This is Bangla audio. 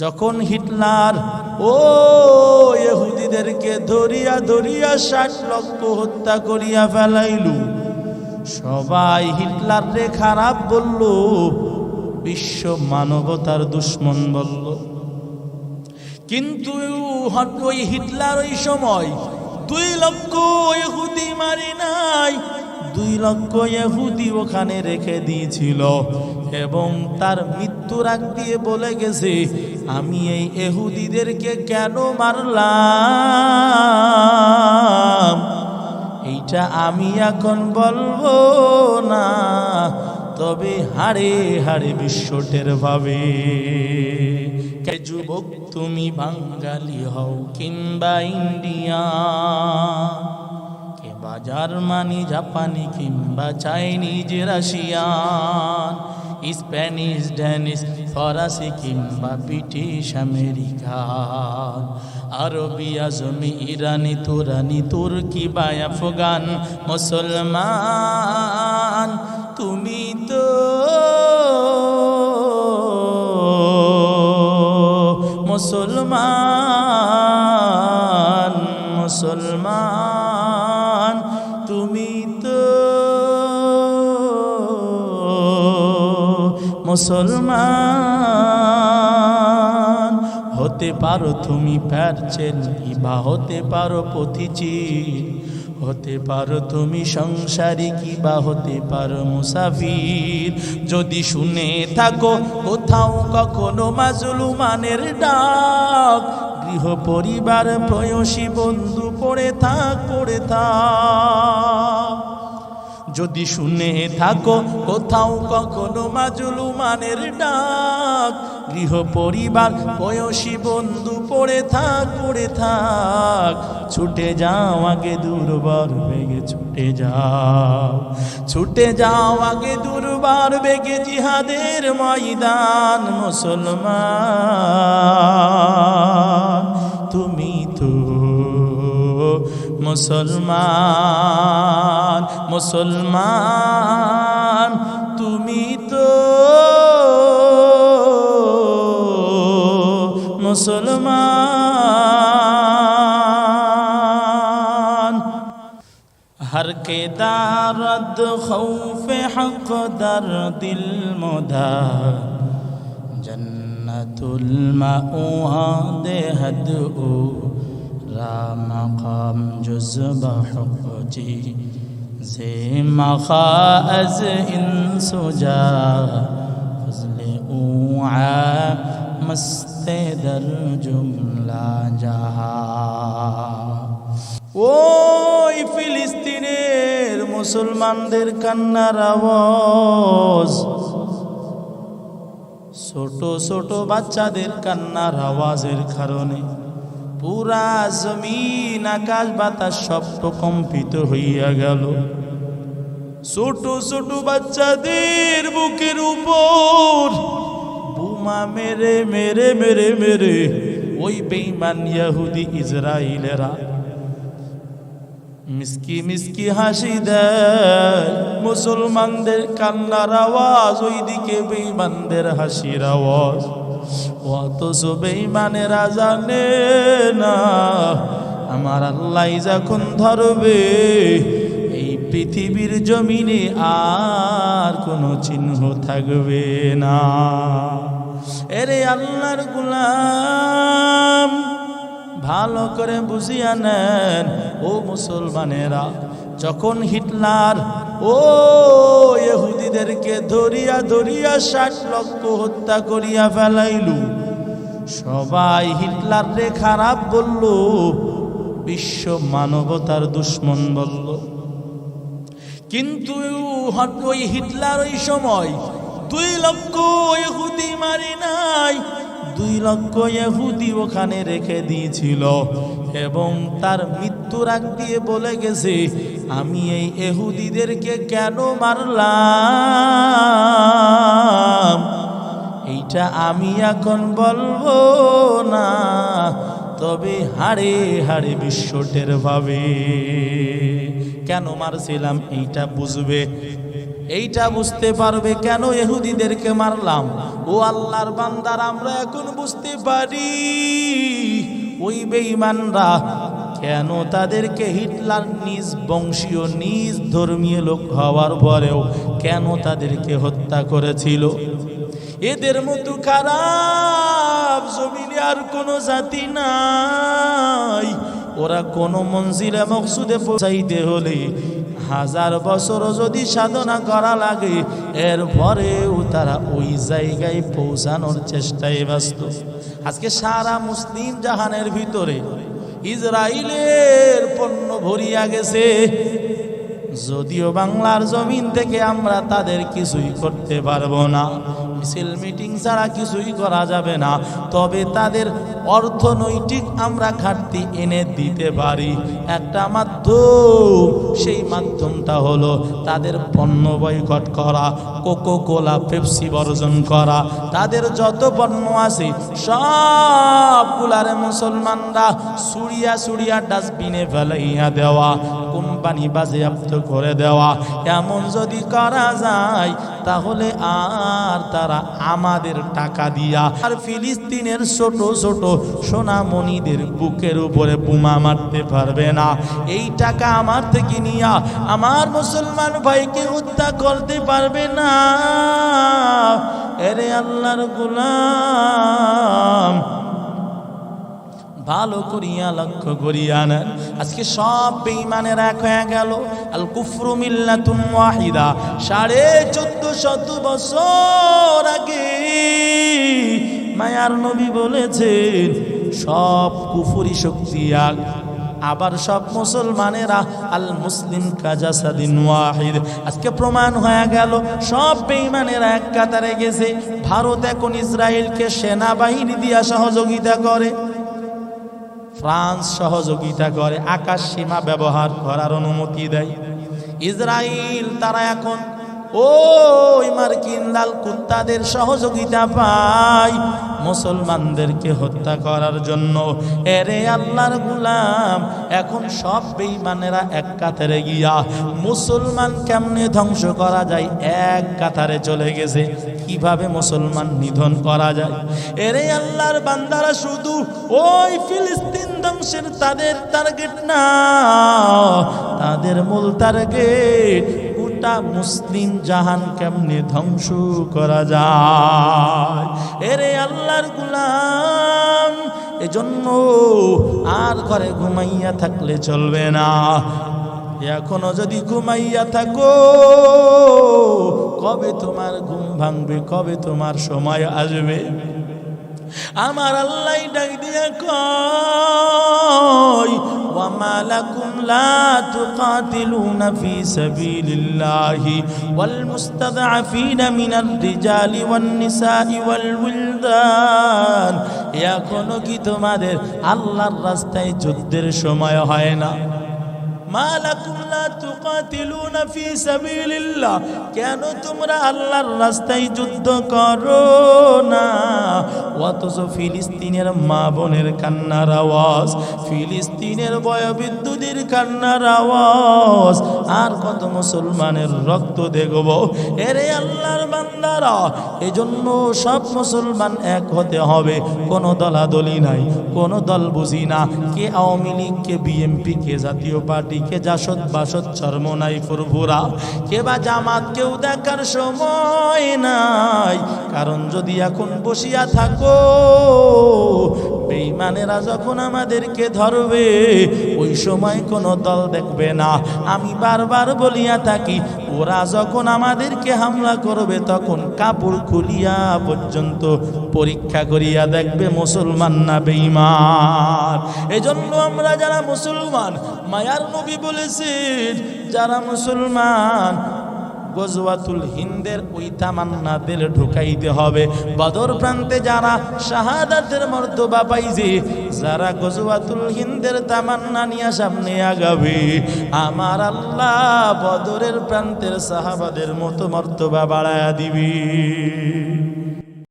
যখন হিটলার ও ইহুদিদেরকে ধরিয়া ধরিয়া 60 লক্ষ হত্যা করিয়া ফেলাইলু, সবাই হিটলারকে খারাপ বলল, বিশ্ব মানবতার দুশ্মন বলল। কিন্তু ওই হিটলার ওই সময় 2 লক্ষ ইহুদি মারি নাই, 2 লক্ষ ইহুদি ওখানে রেখে দিয়েছিল এবং তার মৃত্যুর আগ দিয়ে বলে গেছে, আমি এই ইহুদিদেরকে কেন মারলাম এইটা আমি এখন বলবো না, তবে হাড়ে হাড়ে বিশ্ব টের পাবে। কে যুবক তুমি বাঙালি হও কিংবা ইন্ডিয়া, কে বা জার্মানি জাপানি কিংবা চাইনিজ রাশিয়ান, স্প্যানিশ ড্যানিশ ফরাসি কিংবা ব্রিটিশ আমেরিকান, আরবি আজমি ইরানি তুরানি তুর্কি বা আফগান, মুসলমান তুমি তো মুসলমান, মুসলমান তুমি তো মুসলমান। হতে পারো তুমি প্যারচেন কিবা হতে পারো পথিচির, হতে পারো তুমি সংসারী কিবা হতে পারো মুসাফির। যদি শুনে থাকো কোথাও কখনো মাজলুমানের ডাক, গৃহ পরিবার প্রেয়সী বন্ধু পড়ে থাক পড়ে থাক। যদি শুনে থাকো কোথাও কখনো মাজলুমানের ডাক, গৃহ পরিবার প্রেয়সী বন্ধু পড়ে থাক পড়ে থাক। ছুটে যাও আগে দুর্বার বেগে ছুটে যাও, ছুটে যাও আগে দুর্বার বেগে জিহাদের ময়দান। মুসলমান তুমি তো মুসলমান, মুসলমান তুমি তো মুসলমান। हर के दारद खौफ हक दर दिल मुदा, जन्नतुल माउआ दे हद ओ मकाम जुज़्बा हुक्जी से मखाज़ इंसुजा फज़ले उआ मस्ते दर जुमला जहा। ওই ফিলিস্তিনের মুসলমানদের কান্নার আওয়াজ, ছোট ছোট বাচ্চাদের কান্নার আওয়াজের কারণে পুরা জমিন আকাশ বাতাস সব কম্পিত হইয়া গেল। ছোট ছোট বাচ্চাদের বুকের উপর বোমা মেরে মেরে মেরে মেরে ওই বেঈমান ইহুদি ইসরাইলেরা মিসকি মিসকি হাসি দেয়। মুসলমানদের কান্নার আওয়াজ, ওইদিকে বেঈমানদের হাসির আওয়াজ। অথচ বেঈমানেরা জানে না আমার আল্লাহ যখন ধরবে এই পৃথিবীর জমিনে আর কোনো চিহ্ন থাকবে না। এরে আল্লাহর গোলাম, ভালো করে বুঝিয়া নেন ও মুসলমানেরা, যখন হিটলার ও ইহুদিদেরকে ধরিয়া ধরিয়া 60 লক্ষ হত্যা করিয়া ফেলাইলু, সবাই হিটলারকে খারাপ বলল, বিশ্ব মানবতার দুশ্মন বলল। কিন্তু ওই হিটলার ওই সময় 2 লক্ষ ইহুদি মারি নাই, 2 লক্ষ ইহুদি ওখানে রেখে দিয়েছিল এবং তার মৃত্যুর আগ দিয়ে বলে গেছে, আমি এই ইহুদিদেরকে কেন মারলাম এইটা আমি এখন বলবো না, তবে হাড়ে হাড়ে বিশ্ব টের পাবে। কেন মারছিলাম এইটা বুঝবে, এইটা বুঝতে পারবে কেন ইহুদিদেরকে মারলাম। ও আল্লাহর বান্দারা, আমরা এখন বুঝতে পারি ওই বেঈমানরা কেন তাদেরকে হিটলার নিজ বংশীয় নিজ ধর্মীয় লোক হওয়ার পরেও কেন তাদেরকে হত্যা করেছিল। এদের মতো খারাপ জমিনে আর কোনো জাতি নাই। ওরা কোনো মঞ্জিলে মকসুদে পৌঁছাইতে হলে 1000 বছর যদি সাধনা করা লাগে, এরপরেও তারা ওই জায়গায় পৌঁছানোর চেষ্টায় ব্যস্ত। আজকে সারা মুসলিম জাহানের ভিতরে ইসরায়েলের পণ্য ভরিয়া গেছে। যদিও বাংলার জমিন থেকে আমরা তাদের কিছুই করতে পারবো না, মিছিল মিটিং ছাড়া কিছুই করা যাবে না, তবে তাদের অর্থনৈতিক আমরা ঘাটতি এনে দিতে পারি একটা মাধ্যম। সেই মাধ্যমটা হলো তাদের পণ্য বয়কট করা, কোকো কোলা পেপসি বর্জন করা, তাদের যত পণ্য আছে সবগুলারে মুসলমানরা ছুড়িয়া ছুড়িয়া ডাস্টবিনে ফেলাইয়া দেওয়া, কোম্পানি বাজেয়াপ্ত করে দেওয়া। এমন যদি করা যায় তাহলে আর তারা আমাদের টাকা দিয়া আর ফিলিস্তিনের ছোট ছোট সোনামণিদের বুকের উপরে বোমা মারতে পারবে না। এই টাকা আমার থেকে নিয়া আমার মুসলমান ভাইকে হত্যা করতে পারবে না। এরে আল্লাহর গোলাম, ভালো করিয়া লক্ষ্য করিয়া নেন। আজকে সব বেঈমানের এক হয়ে গেল। আল কুফরু মিল্লাতুন ওয়াহিদা। 1450 বছর আগে মায়ার নবী বলেছেন সব কুফরি শক্তি এক, আবার সব মুসলমানেরা আল মুসলিম কাজাসাদিন ওয়াহিদ। আজকে প্রমাণ হয়ে গেল সব বেঈমানেরা এক কাতারে গেছে। ভারত এখন ইসরায়েলকে সেনাবাহিনী দিয়া সহযোগিতা করে, ফ্রান্স সহযোগিতা করে, আকাশ সীমা ব্যবহার করার অনুমতি দেয়। ইসরায়েল তারা এখন ওই মার্কিন লাল কুত্তাদের সহযোগিতা পায় মুসলমানদেরকে হত্যা করার জন্য। এরে আল্লাহর গোলাম, এখন সব বেঈমানেরা এক কাতারে গিয়া মুসলমান কেমনে ধ্বংস করা যায় এক কাতারে চলে গেছে। কিভাবে মুসলমান নিধন করা যায়। এরে আল্লাহর বান্দারা, শুধু ওই ফিলিস্তিন ধ্বংসের তাদের টার্গেট না, তাদের মূল টার্গেট গোটা মুসলিম জাহান কেমনে ধ্বংস করা যায়। এরে আল্লাহর গোলাম, এজন্য আর ঘরে ঘুমাইয়া থাকলে চলবে না। এখনো যদি ঘুমাইয়া থাকো, কবে তোমার ঘুম ভাঙবে, কবে তোমার সময় আসবে। আমার আল্লাহ ডাক দিয়া কয়, ওয়া মা লাকুম লা তুকাতিলুনা ফি সাবিলিল্লাহি ওয়াল মুস্তাদআফিনা মিনার রিজালি ওয়ান নিসাই ওয়াল উইলদান। এখনো কি তোমাদের আল্লাহর রাস্তায় যুদ্ধের সময় হয় না? মা লাকুম লা তুকাতিলুনা ফি সাবিলিল্লাহ, কেন তোমরা আল্লাহর রাস্তায় যুদ্ধ করো না? অথচ ফিলিস্তিনের মা বোনের কান্নার আওয়াজ, ফিলিস্তিনের বয়োবৃদ্ধদের কান্নার আওয়াজ, আর কত মুসলমানের রক্ত দেখব। এরে আল্লাহর বান্দারা, এজন্য সব মুসলমান এক হতে হবে। কোনো দলাদলি নাই, কোনো দল বুঝি না, কে আওয়ামী লীগ, কে বিএনপি, কে জাতীয় পার্টি, কে জাসদ বাসদ চরমনাই ফুরফুরা, কে বা জামাত, কেউ দেখার সময় নাই। কারণ যদি এখন বসিয়া থাকো, বেঈমানেরা যখন আমাদেরকে ধরবে ওই সময় কোনো দল দেখবে না। আমি বারবার বলিয়া থাকি, ওরা যখন আমাদেরকে হামলা করবে তখন কাপড় খুলিয়া পর্যন্ত পরীক্ষা করিয়া দেখবে মুসলমান না বেঈমান। এজন্য আমরা যারা মুসলমান, মায়ার নবী বলেছেন যারা মুসলমান, গজওয়াতুল হিন্দের ওই তামান্না দিলে ঢুকাইতে হবে। বদর প্রান্তে যারা শাহাদাতের মর্তবা পাইছে, যারা গজওয়াতুল হিন্দের তামান্না নিয়ে সামনে আগাবে, আমার আল্লাহ বদরের প্রান্তের সাহাবাদের মতো মর্তবা বাড়ায়া দিবে।